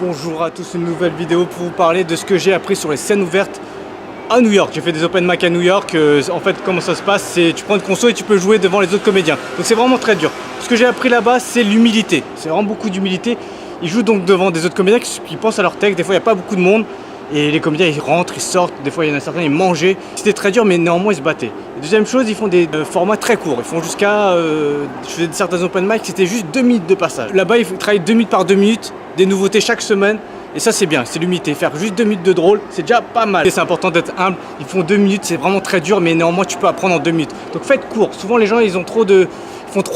Bonjour à tous, une nouvelle vidéo pour vous parler de ce que j'ai appris sur les scènes ouvertes à New York. J'ai fait des open mic à New York. En fait, comment ça se passe, c'est tu prends une console et tu peux jouer devant les autres comédiens. Donc c'est vraiment très dur. Ce que j'ai appris là-bas, c'est l'humilité. C'est vraiment beaucoup d'humilité. Ils jouent donc devant des autres comédiens qui pensent à leur texte. Des fois, il n'y a pas beaucoup de monde. Et les comédiens, ils rentrent, ils sortent. Des fois, il y en a certains, ils mangeaient. C'était très dur, mais néanmoins, ils se battaient. La deuxième chose, ils font des formats très courts. Ils font jusqu'à... je faisais certains open mic, c'était juste 2 minutes de passage. Là-bas, ils travaillent 2 minutes par 2 minutes. Des nouveautés chaque semaine. Et ça, c'est bien, c'est l'humilité. Faire juste 2 minutes de drôle, c'est déjà pas mal. Et c'est important d'être humble. Ils font 2 minutes, c'est vraiment très dur, mais néanmoins, tu peux apprendre en 2 minutes. Donc faites court. Souvent, les gens, ils font trop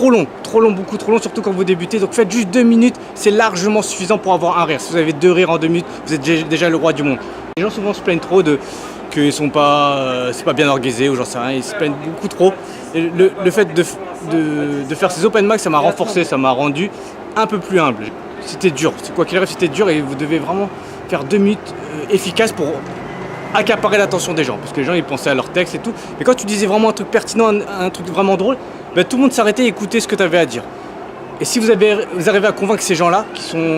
long, beaucoup trop long, surtout quand vous débutez. Donc faites juste 2 minutes, c'est largement suffisant pour avoir un rire. Si vous avez 2 rires en 2 minutes, vous êtes déjà le roi du monde. Les gens souvent se plaignent trop qu'ils sont pas, c'est pas bien organisé ou j'en sais rien. Ils se plaignent beaucoup trop. Et le fait de faire ces open mic, ça m'a renforcé, ça m'a rendu un peu plus humble. C'était dur, quoi qu'il arrive, c'était dur et vous devez vraiment faire 2 minutes efficaces pour accaparer l'attention des gens. Parce que les gens, ils pensaient à leur texte et tout. Mais quand tu disais vraiment un truc pertinent, un truc vraiment drôle, ben, tout le monde s'arrêtait et écoutait ce que tu avais à dire. Et si vous arrivez à convaincre ces gens-là,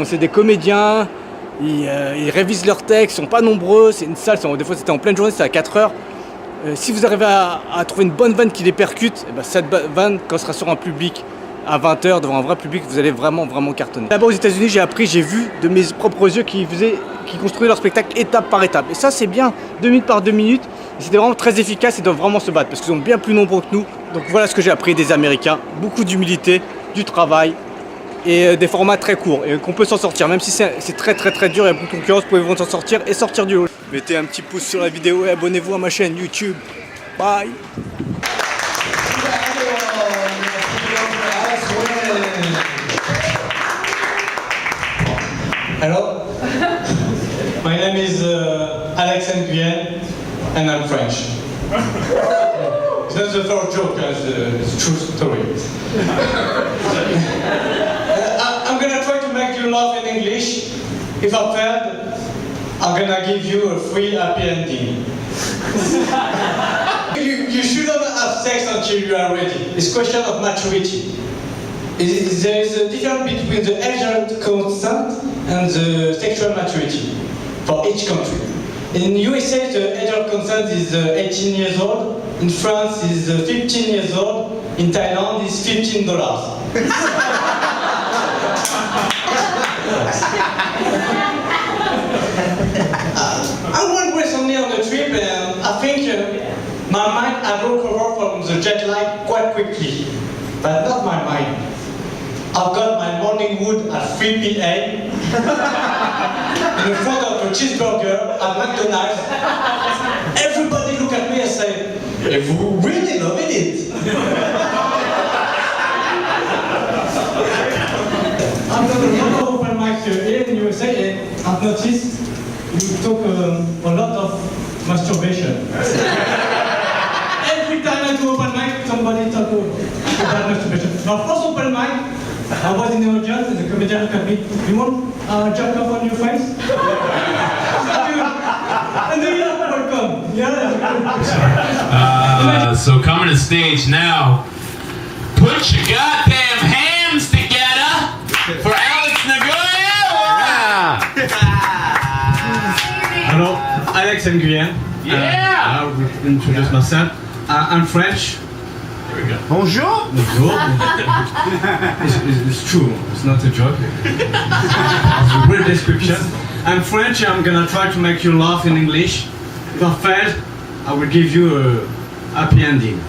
c'est des comédiens, ils révisent leurs textes, ils sont pas nombreux, c'est une salle, des fois c'était en pleine journée, c'était à 4 heures. Si vous arrivez à trouver une bonne vanne qui les percute, et ben cette vanne, quand elle sera sur un public à 20 h devant un vrai public, vous allez vraiment cartonner. Là-bas aux États-Unis, j'ai vu de mes propres yeux qui construisaient leur spectacle étape par étape. Et ça, c'est bien, 2 minutes par 2 minutes. C'était vraiment très efficace et doivent vraiment se battre parce qu'ils sont bien plus nombreux que nous. Donc voilà ce que j'ai appris des Américains. Beaucoup d'humilité, du travail et des formats très courts et qu'on peut s'en sortir. Même si c'est très dur et beaucoup de concurrence, vous pouvez vraiment s'en sortir et sortir du lot. Mettez un petit pouce sur la vidéo et abonnez-vous à ma chaîne YouTube. Bye. Hello, my name is Alex Nguyen and I'm French. It's not the first joke, it's a true story. I'm gonna try to make you laugh in English. If I failed, I'm gonna give you a free happy ending. You shouldn't have sex until you are ready. It's a question of maturity. There is a difference between the age consent and the sexual maturity for each country. In USA, the age of consent is 18 years old. In France, is 15 years old. In Thailand, is $15. I went recently on a trip, and I think my mind had recovered from the jet lag quite quickly, but not my mind. I've got my morning wood at 3 p.m. in front of a cheeseburger at McDonald's. Everybody look at me and say, "You really loving it?" I've got a lot of open mic here in USA, and I've noticed you talk a lot of masturbation. Every time I do open mic, somebody talk about masturbation. My first open mic, I was in the audience and the comedian looked at me, "You want jerk off on your face?" And then you're welcome. Yeah. So coming to stage now, put your goddamn hands together for Alex Nguyen! Hello, Alex Nguyen. Yeah! I'll introduce myself. I'm French. Here we go. Bonjour. Bonjour. It's true, it's not a joke. It's a real description. I'm French, I'm gonna try to make you laugh in English. If I fail, I will give you a happy ending.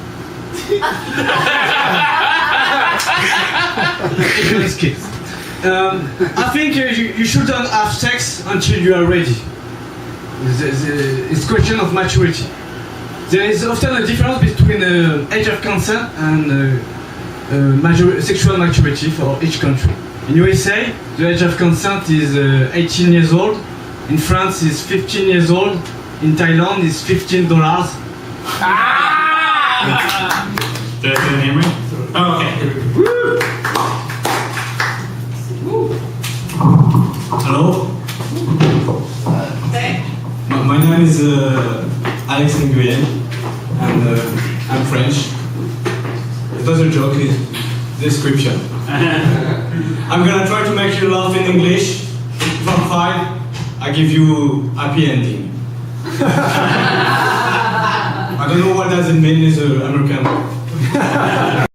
I think you shouldn't have sex until you are ready. It's a question of maturity. There is often a difference between age of consent and sexual maturity for each country. In USA, the age of consent is 18 years old. In France, is 15 years old. In Thailand, is $15. Did I hear me? Oh, okay. Hello. My name is Alex Nguyen, and I'm French. It was a joke, it's description. I'm gonna try to make you laugh in English. If I'm 5, I give you happy ending. I don't know what does it mean as an American.